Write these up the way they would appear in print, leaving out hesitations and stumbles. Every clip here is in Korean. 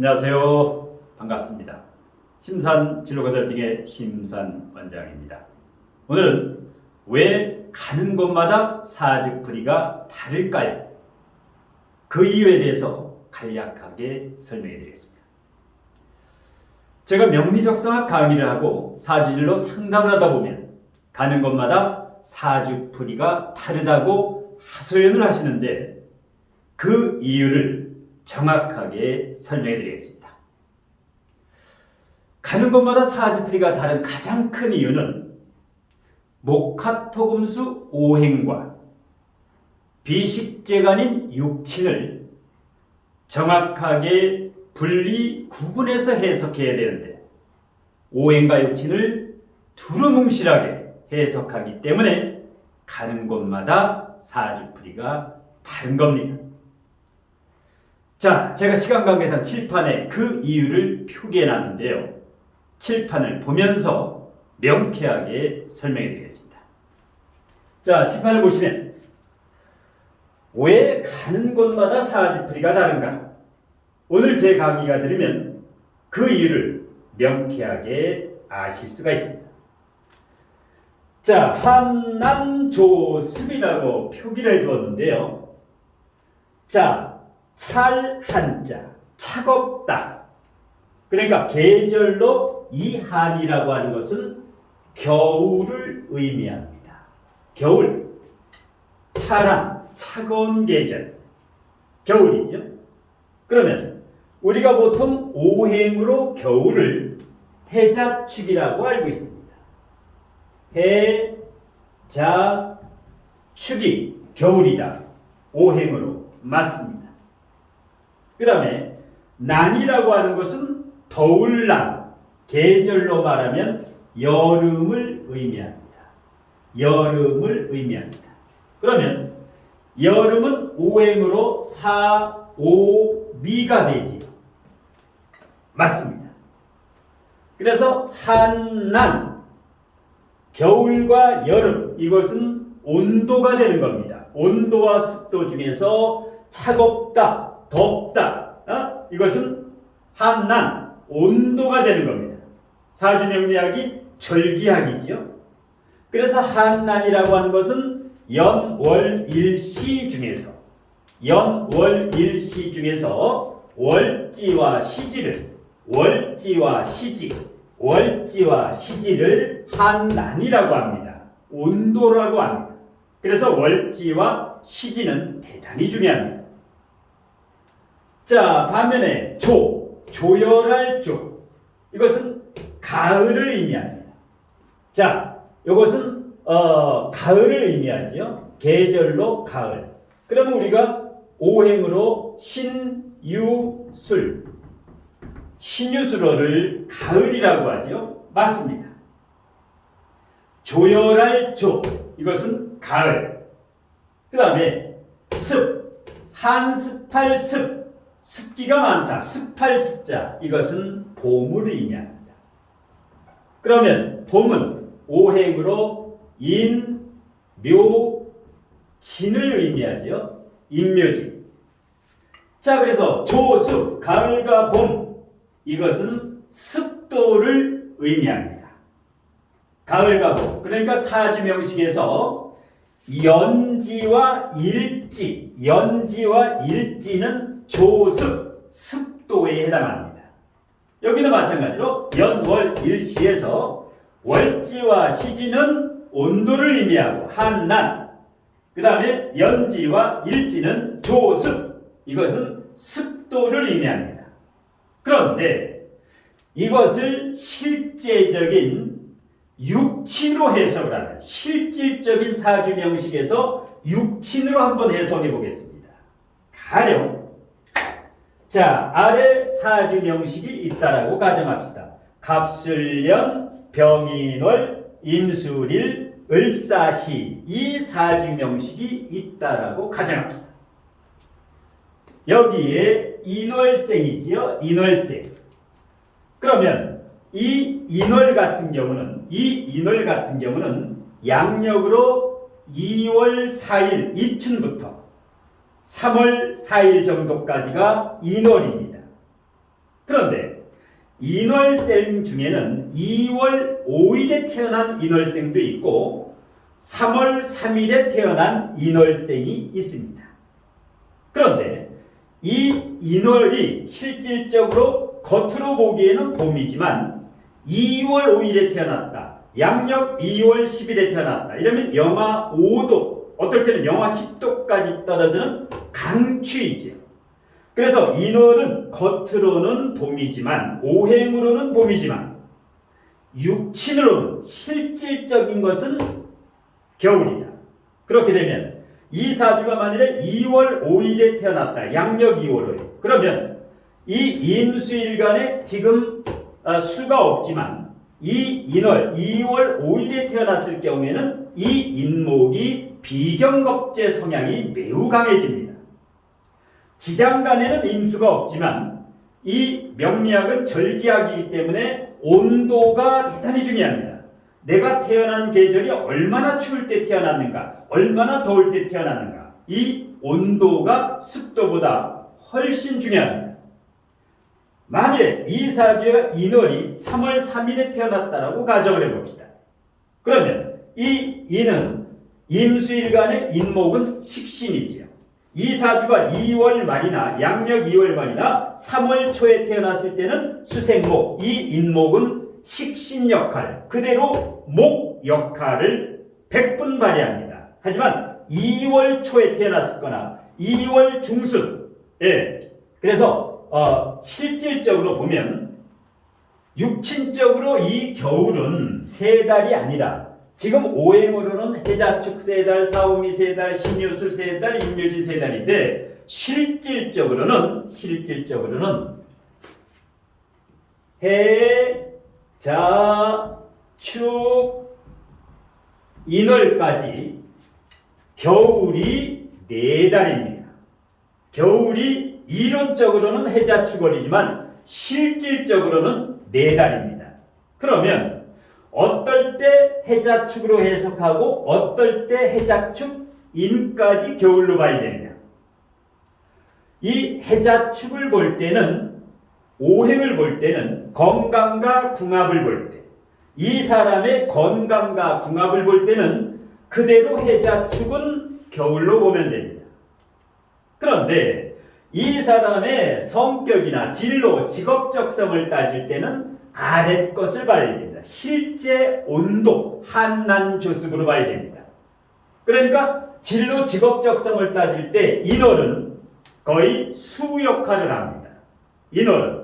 안녕하세요. 반갑습니다. 심산 진로건설팅의 심산 원장입니다. 오늘은 왜 가는 곳마다 사주풀이가 다를까요? 그 이유에 대해서 간략하게 설명해 드리겠습니다. 제가 명리적성학 강의를 하고 사주진로 상담을 하다 보면 가는 곳마다 사주풀이가 다르다고 하소연을 하시는데 그 이유를 정확하게 설명해 드리겠습니다. 가는 곳마다 사주풀이가 다른 가장 큰 이유는 목화토금수 오행과 비식재간인 육친을 정확하게 분리 구분해서 해석해야 되는데 오행과 육친을 두루뭉실하게 해석하기 때문에 가는 곳마다 사주풀이가 다른 겁니다. 자, 제가 시간 관계상 칠판에 그 이유를 표기해 놨는데요. 칠판을 보면서 명쾌하게 설명해 드리겠습니다. 자, 칠판을 보시면 왜 가는 곳마다 사주풀이가 다른가? 오늘 제 강의가 들으면 그 이유를 명쾌하게 아실 수가 있습니다. 자, 한남조습이라고 표기를 해두었는데요. 자, 찰 한자, 차갑다. 그러니까 계절로 이 한이라고 하는 것은 겨울을 의미합니다. 겨울, 찰한, 차가운 계절, 겨울이죠. 그러면 우리가 보통 오행으로 겨울을 해자축이라고 알고 있습니다. 해, 자, 축이 겨울이다. 오행으로 맞습니다. 그 다음에 난이라고 하는 것은 더울난, 계절로 말하면 여름을 의미합니다. 여름을 의미합니다. 그러면 여름은 오행으로 사, 오, 미가 되지요. 맞습니다. 그래서 한난, 겨울과 여름, 이것은 온도가 되는 겁니다. 온도와 습도 중에서 차갑다, 덥다, 이것은 한난, 온도가 되는 겁니다. 사주명리학이 절기학이지요. 그래서 한난이라고 하는 것은 연월일시 중에서 월지와 시지를 한난이라고 합니다. 온도라고 합니다. 그래서 월지와 시지는 대단히 중요합니다. 자, 반면에 조열할 조, 이것은 가을을 의미합니다. 자, 이것은 가을을 의미하지요. 계절로 가을. 그러면 우리가 오행으로 신유술어를 가을이라고 하죠. 맞습니다. 조열할 조, 이것은 가을. 그 다음에 한습할 습기가 많다. 습할 습자, 이것은 봄을 의미합니다. 그러면 봄은 오행으로 인, 묘, 진을 의미하죠. 인묘진. 자, 그래서 조습, 가을과 봄, 이것은 습도를 의미합니다. 가을과 봄. 그러니까 사주명식에서 연지와 일지는 조습, 습도에 해당합니다. 여기도 마찬가지로 연월일시에서 월지와 시지는 온도를 의미하고 한난, 그 다음에 연지와 일지는 조습, 이것은 습도를 의미합니다. 그런데 이것을 실제적인 육친으로 해석을 하면, 실질적인 사주명식에서 육친으로 한번 해석해 보겠습니다. 가령 자, 아래 사주명식이 있다라고 가정합시다. 갑술년, 병인월, 임술일, 을사시, 이 사주명식이 있다라고 가정합시다. 여기에 인월생이지요. 인월생. 그러면 이 인월 같은 경우는 양력으로 2월 4일 입춘부터 3월 4일 정도까지가 인월입니다. 그런데 인월생 중에는 2월 5일에 태어난 인월생도 있고 3월 3일에 태어난 인월생이 있습니다. 그런데 이 인월이 실질적으로 겉으로 보기에는 봄이지만 2월 5일에 태어났다, 양력 2월 10일에 태어났다 이러면 영하 5도, 어떨 때는 영하 10도까지 떨어지는 강추위죠. 그래서 인월은 겉으로는 봄이지만, 오행으로는 봄이지만 육친으로는 실질적인 것은 겨울이다. 그렇게 되면 이 사주가 만일에 2월 5일에 태어났다, 양력 2월 5일, 그러면 이 임수일간에 지금 수가 없지만 이 인월 2월 5일에 태어났을 경우에는 이 인목이 비경겁제 성향이 매우 강해집니다. 지장간에는 임수가 없지만 이 명리학은 절기학이기 때문에 온도가 대단히 중요합니다. 내가 태어난 계절이 얼마나 추울 때 태어났는가, 얼마나 더울 때 태어났는가, 이 온도가 습도보다 훨씬 중요합니다. 만일에 이 사주의 인월이 3월 3일에 태어났다라고 가정을 해봅시다. 그러면 이 인은 임수일간의 인목은 식신이지요. 이 사주가 2월 말이나 양력 2월 말이나 3월 초에 태어났을 때는 수생목, 이 인목은 식신 역할, 그대로 목 역할을 100분 발휘합니다. 하지만 2월 초에 태어났을 거나 2월 중순, 그래서 실질적으로 보면 육친적으로 이 겨울은 세 달이 아니라 지금 오행으로는 해자축 세 달, 사오미 세 달, 신유술 세 달, 임묘지 세 달인데 실질적으로는 해, 자, 축, 인월까지 겨울이 4달입니다. 겨울이 이론적으로는 해자축월이지만 실질적으로는 4달입니다. 그러면 어떨 때 해자축으로 해석하고 어떨 때 해자축 인까지 겨울로 봐야 되느냐. 이 해자축을 볼 때는, 오행을 볼 때는 건강과 궁합을 볼 때, 이 사람의 건강과 궁합을 볼 때는 그대로 해자축은 겨울로 보면 됩니다. 그런데 이 사람의 성격이나 진로, 직업적성을 따질 때는 아랫 것을 봐야 됩니다. 실제 온도, 한난조습으로 봐야 됩니다. 그러니까 진로, 직업적성을 따질 때 인월은 거의 수 역할을 합니다. 인월은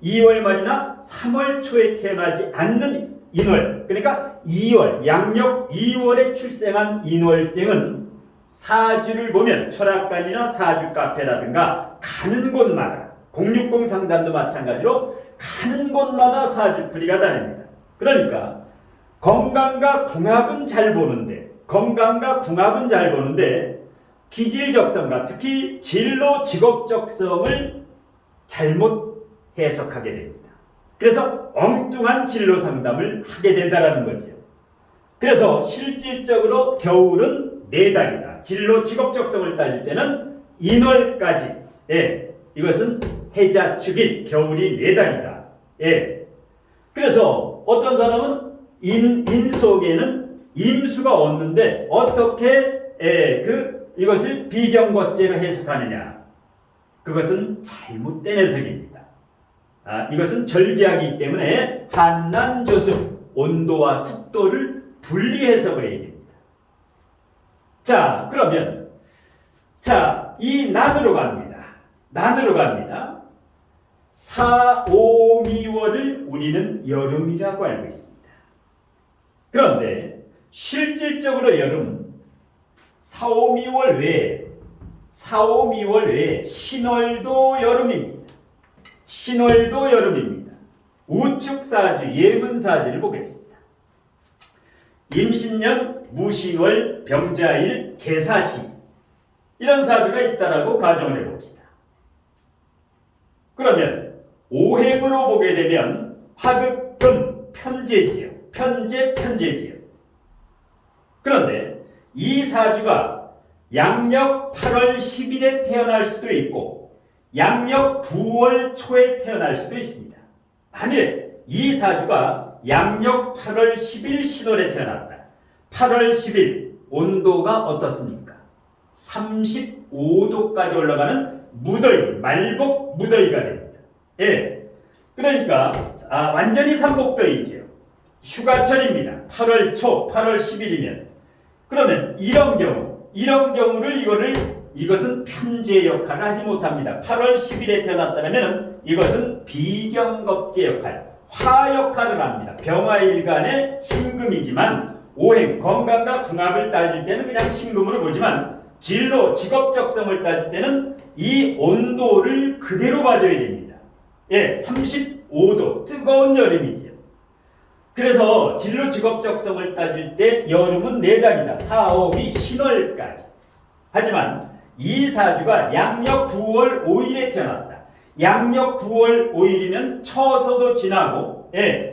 2월 말이나 3월 초에 태어나지 않는 인월, 그러니까 2월, 양력 2월에 출생한 인월생은 사주를 보면 철학관이나 사주 카페라든가 가는 곳마다, 060 상담도 마찬가지로 가는 곳마다 사주풀이가 다릅니다. 그러니까 건강과 궁합은 잘 보는데 기질적성과 특히 진로 직업적성을 잘못 해석하게 됩니다. 그래서 엉뚱한 진로 상담을 하게 된다는 거죠. 그래서 실질적으로 겨울은 4달이다. 진로 직업적성을 따질 때는 인월까지, 이것은 해자축인 겨울이 4달이다. 그래서 어떤 사람은 인 속에는 임수가 없는데 어떻게 이것을 비경거제로 해석하느냐. 그것은 잘못된 해석입니다. 이것은 절기하기 때문에 한난조습, 온도와 습도를 분리 해석을 해야 됩니다. 자, 그러면 이 난으로 갑니다. 사오미월을 우리는 여름이라고 알고 있습니다. 그런데 실질적으로 여름은 사오미월 외에 신월도 여름입니다. 우축사주, 예문사주를 보겠습니다. 임신년, 무신월, 병자일, 개사시 이런 사주가 있다라고 가정을 해봅시다. 그러면 오행으로 보게 되면 화극금 편제지요. 편제지요. 그런데 이 사주가 양력 8월 10일에 태어날 수도 있고 양력 9월 초에 태어날 수도 있습니다. 만일에 이 사주가 양력 8월 10일 신월에 태어났다. 8월 10일 온도가 어떻습니까? 35도까지 올라가는 무더위, 말복 무더위가 됩니다. 예, 그러니까 완전히 삼복더위죠. 휴가철입니다. 8월 초, 8월 10일이면 그러면 이런 경우를 이것은 편재 역할을 하지 못합니다. 8월 10일에 태어났다면 이것은 비경겁재 역할, 화 역할을 합니다. 병화일간의 신금이지만 오행, 건강과 궁합을 따질 때는 그냥 신금으로 보지만 진로, 직업적성을 따질 때는 이 온도를 그대로 봐줘야 됩니다. 예, 35도, 뜨거운 여름이지요. 그래서 진로, 직업적성을 따질 때 여름은 4달이다. 4, 5, 2, 신월까지. 하지만 이 사주가 양력 9월 5일에 태어났다. 양력 9월 5일이면 처서도 지나고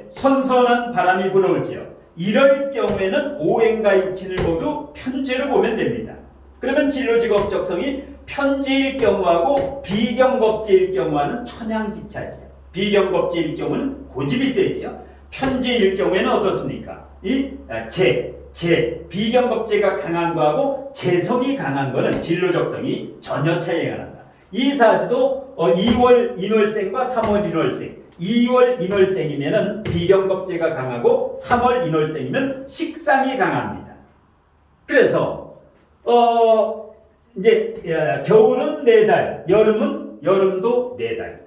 선선한 바람이 불어오지요. 이럴 경우에는 오행과 육친을 모두 편재로 보면 됩니다. 그러면 진로직업적성이 편재일 경우하고 비경겁재일 경우와는 천양지차지요. 비경겁재일 경우는 고집이 세지요. 편재일 경우에는 어떻습니까? 비경겁재가 강한 거하고 재성이 강한 거는 진로적성이 전혀 차이가 난다. 이 사주도 2월 인월생과 3월 인월생, 2월 인월생이면은 비경겁재가 강하고 3월 인월생이면 식상이 강합니다. 그래서 이제 겨울은 4달, 여름도 4달이다.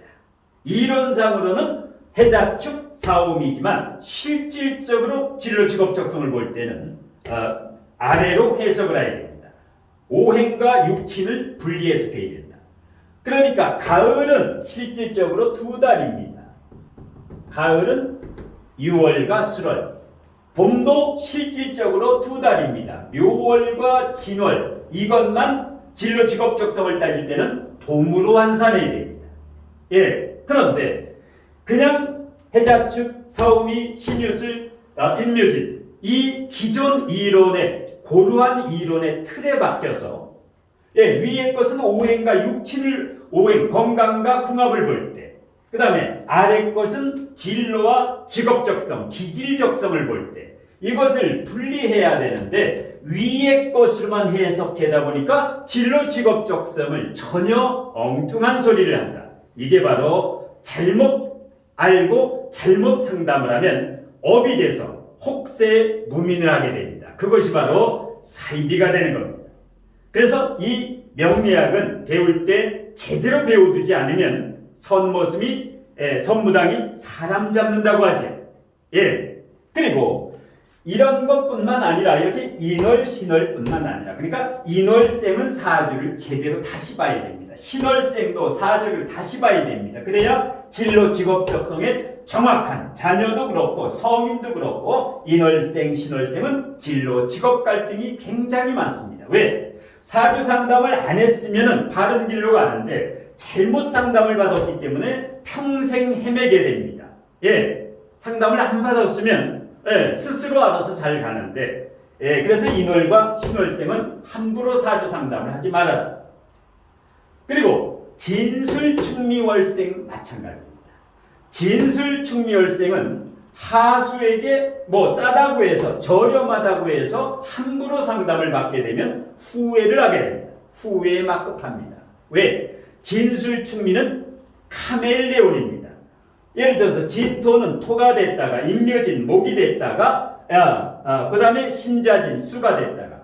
이론상으로는 해자축 사오미지만 실질적으로 진로 직업적성을 볼 때는 아래로 해석을 해야 됩니다. 오행과 육친을 분리 해석해야 된다. 그러니까 가을은 실질적으로 2달입니다. 가을은 6월과 술월. 봄도 실질적으로 2달입니다. 묘월과 진월. 이것만 진로 직업적성을 따질 때는 봄으로 환산해야 됩니다. 예, 그런데 그냥 해자축, 사오미, 신유술, 인묘진 이 기존 이론의 고루한 이론의 틀에 박혀서 위의 것은 오행과 육친을 오행, 건강과 궁합을 볼 때, 그 다음에 아래 것은 진로와 직업적성, 기질적성을 볼 때 이것을 분리해야 되는데 위의 것으로만 해석하다 보니까 진로 직업적성을 전혀 엉뚱한 소리를 한다. 이게 바로 잘못 알고 잘못 상담을 하면 업이 돼서 혹세무민을 하게 됩니다. 그것이 바로 사이비가 되는 겁니다. 그래서 이 명리학은 배울 때 제대로 배워두지 않으면 선무당이 사람 잡는다고 하죠. 예. 그리고 이런 것뿐만 아니라 이렇게 인월신월뿐만 아니라 그러니까 인월생은 사주를 제대로 다시 봐야 됩니다. 신월생도 사주를 다시 봐야 됩니다. 그래야 진로 직업적성에 정확한 자녀도 그렇고 성인도 그렇고 인월생, 신월생은 진로 직업 갈등이 굉장히 많습니다. 왜? 사주 상담을 안 했으면 바른 길로 가는데 잘못 상담을 받았기 때문에 평생 헤매게 됩니다. 예, 상담을 안 받았으면 스스로 알아서 잘 가는데 그래서 인월과 신월생은 함부로 사주 상담을 하지 말아라. 그리고 진술충미월생 마찬가지입니다. 진술충미월생은 하수에게 싸다고 해서 저렴하다고 해서 함부로 상담을 받게 되면 후회를 하게 됩니다. 후회에 막급합니다. 왜? 진술충미는 카멜레온입니다. 예를 들어서 진토는 토가 됐다가 임묘진 목이 됐다가 그 다음에 신자진 수가 됐다가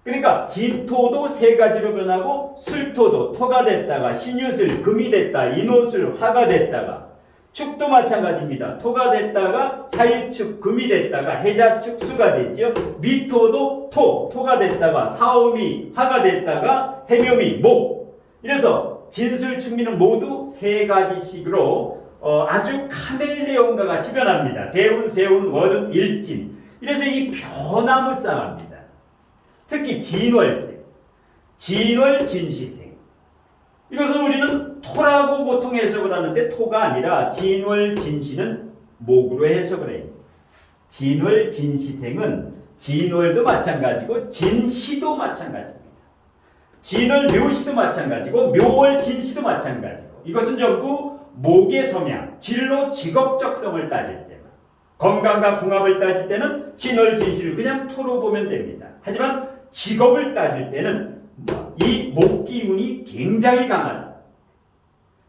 그러니까 진토도 3가지로 변하고 술토도 토가 됐다가 신유술 금이 됐다 인호술 화가 됐다가 축도 마찬가지입니다. 토가 됐다가 사유축 금이 됐다가 해자축 수가 됐죠. 미토도 토가 됐다가 사오미 화가 됐다가 해묘미 목. 이래서 진술충미는 모두 3가지씩으로 아주 카멜레온과 같이 변합니다. 대운, 세운, 월운, 일진. 이래서 이 변화무쌍합니다. 특히 진월생, 진월, 진시생. 이것은 우리는 토라고 보통 해석을 하는데 토가 아니라 진월, 진시는 목으로 해석을 해요. 진월, 진시생은 진월도 마찬가지고 진시도 마찬가지입니다. 진월 묘시도 마찬가지고 묘월 진시도 마찬가지고 이것은 전부 목의 성향, 진로 직업적성을 따질 때만 건강과 궁합을 따질 때는 진월 진시를 그냥 토로 보면 됩니다. 하지만 직업을 따질 때는 이 목기운이 굉장히 강하다.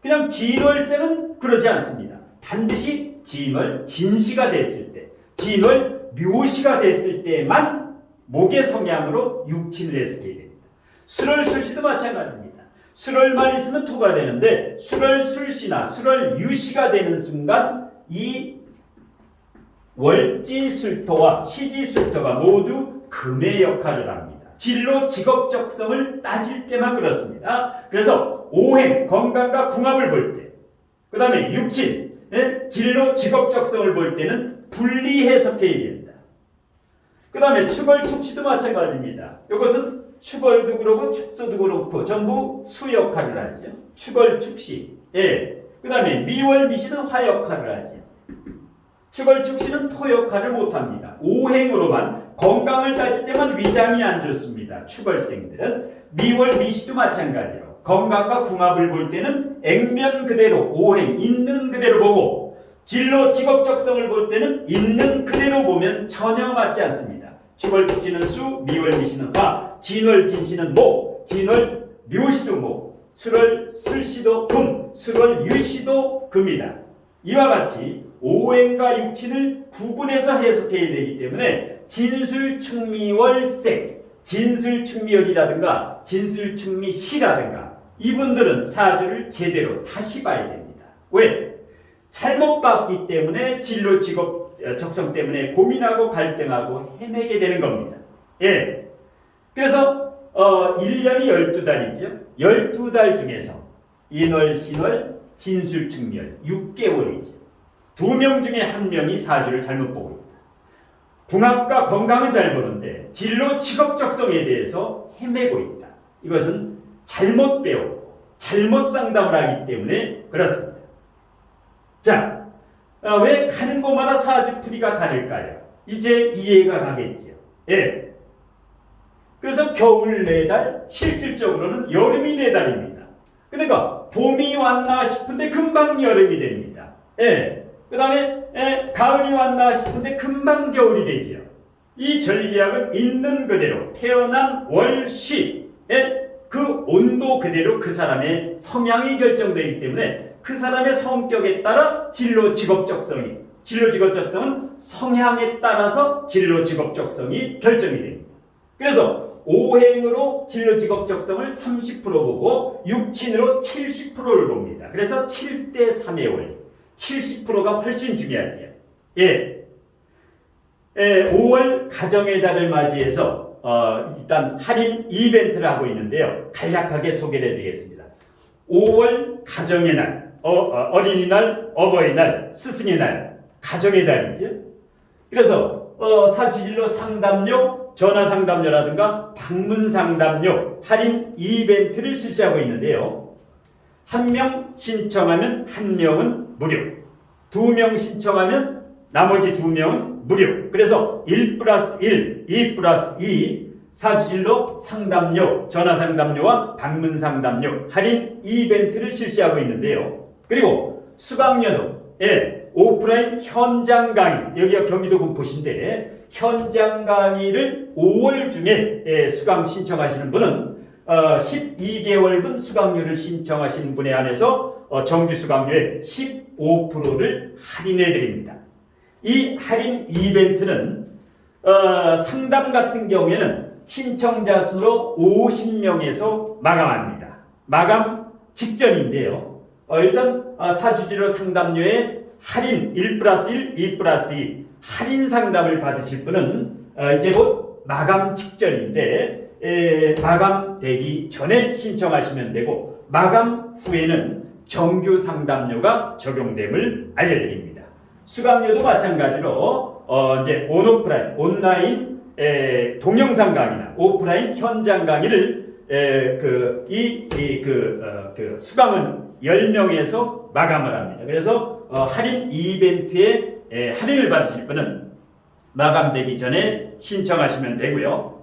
그냥 진월생은 그러지 않습니다. 반드시 진월 진시가 됐을 때, 진월 묘시가 됐을 때만 목의 성향으로 육친을 해석해야 됩니다. 술월 술시도 마찬가지입니다. 술월만 있으면 토가 되는데 술월 술시나 술월 유시가 되는 순간 이 월지술토와 시지술토가 모두 금의 역할을 합니다. 진로 직업적성을 따질 때만 그렇습니다. 그래서 오행, 건강과 궁합을 볼 때, 그 다음에 육친, 진로 직업적성을 볼 때는 분리 해석해야 된다. 그 다음에 축월, 축시도 마찬가지입니다. 이것은 축월도 그렇고 축소도 그렇고 전부 수 역할을 하죠. 축월, 축시. 그 다음에 미월, 미시는 화 역할을 하죠. 축월, 축시는 토 역할을 못합니다. 오행으로만 건강을 따질 때만 위장이 안 좋습니다. 축월생들은 미월, 미시도 마찬가지로 건강과 궁합을 볼 때는 액면 그대로 오행 있는 그대로 보고 진로 직업적성을 볼 때는 있는 그대로 보면 전혀 맞지 않습니다. 축월, 축시는 수, 미월, 미시는 화, 진월, 진시는 목, 진월, 묘시도 목, 술월, 술시도 금, 술월, 유시도 금이다. 이와 같이 오행과 육친을 구분해서 해석해야 되기 때문에 진술충미월생, 진술충미월이라든가 진술충미시라든가 이분들은 사주를 제대로 다시 봐야 됩니다. 왜? 잘못 봤기 때문에 진로 직업 적성 때문에 고민하고 갈등하고 헤매게 되는 겁니다. 그래서 1년이 12달이죠. 12달 중에서 인월, 신월, 진술충미월 6개월이죠. 2명 중에 1명이 사주를 잘못 보고 있다. 궁합과 건강은 잘 보는데 진로 직업적성에 대해서 헤매고 있다. 이것은 잘못 배우고 잘못 상담을 하기 때문에 그렇습니다. 자, 왜 가는 곳마다 사주풀이가 다를까요? 이제 이해가 가겠죠. 그래서 겨울 4달, 실질적으로는 여름이 4달입니다. 그러니까 봄이 왔나 싶은데 금방 여름이 됩니다. 그 다음에 가을이 왔나 싶은데 금방 겨울이 되지요. 이 절기학은 있는 그대로 태어난 월시 그 온도 그대로 그 사람의 성향이 결정되기 때문에 그 사람의 성격에 따라 진로 직업적성은 성향에 따라서 진로 직업적성이 결정이 됩니다. 그래서 오행으로 진로 직업적성을 30% 보고 육친으로 70%를 봅니다. 그래서 7대 3의 원리. 70%가 훨씬 중요하지요. 5월 가정의 달을 맞이해서 일단 할인 이벤트를 하고 있는데요. 간략하게 소개를 해드리겠습니다. 5월 가정의 날, 어린이날, 어버이날, 스승의 날, 가정의 달이죠. 그래서 사주진로 상담료, 전화 상담료라든가 방문 상담료 할인 이벤트를 실시하고 있는데요. 1명 신청하면 1명은 무료, 2명 신청하면 나머지 2명은 무료. 그래서 1+1, 2+2 사주진로 상담료, 전화 상담료와 방문 상담료 할인 이벤트를 실시하고 있는데요. 그리고 수강료도 오프라인 현장 강의, 여기가 경기도 군포시인데 현장 강의를 5월 중에 수강 신청하시는 분은 12개월분 수강료를 신청하시는 분에 한해서 정규 수강료의 15%를 할인해 드립니다. 이 할인 이벤트는 상담 같은 경우에는 신청자 수로 50명에서 마감합니다. 마감 직전인데요. 일단 사주진로 상담료의 할인 1+1, 2+2 할인 상담을 받으실 분은 이제 곧 마감 직전인데 마감되기 전에 신청하시면 되고 마감 후에는 정규 상담료가 적용됨을 알려드립니다. 수강료도 마찬가지로 이제 온라인 동영상 강의나 오프라인 현장 강의를 수강은 10명에서 마감을 합니다. 그래서 할인 이벤트에 할인을 받으실 분은 마감되기 전에 신청하시면 되고요.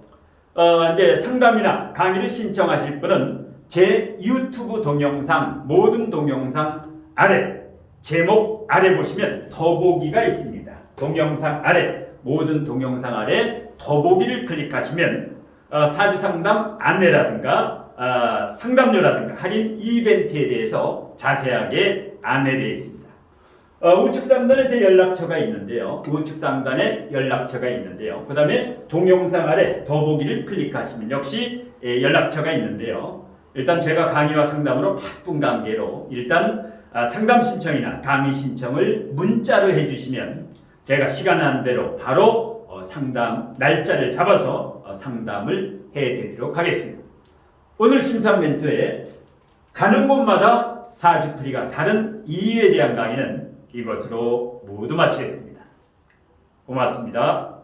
이제 상담이나 강의를 신청하실 분은 제 유튜브 동영상 모든 동영상 아래 제목 아래 보시면 더보기가 있습니다. 동영상 아래 모든 동영상 아래 더보기를 클릭하시면 사주상담 안내라든가 상담료라든가 할인 이벤트에 대해서 자세하게 안내되어 있습니다. 우측 상단에 제 연락처가 있는데요. 우측 상단에 연락처가 있는데요. 그 다음에 동영상 아래 더보기를 클릭하시면 역시 연락처가 있는데요. 일단 제가 강의와 상담으로 바쁜 관계로 일단 상담 신청이나 강의 신청을 문자로 해주시면 제가 시간 난 대로 바로 상담 날짜를 잡아서 상담을 해드리도록 하겠습니다. 오늘 심사 멘토에 가는 곳마다 사주풀이가 다른 이유에 대한 강의는 이것으로 모두 마치겠습니다. 고맙습니다.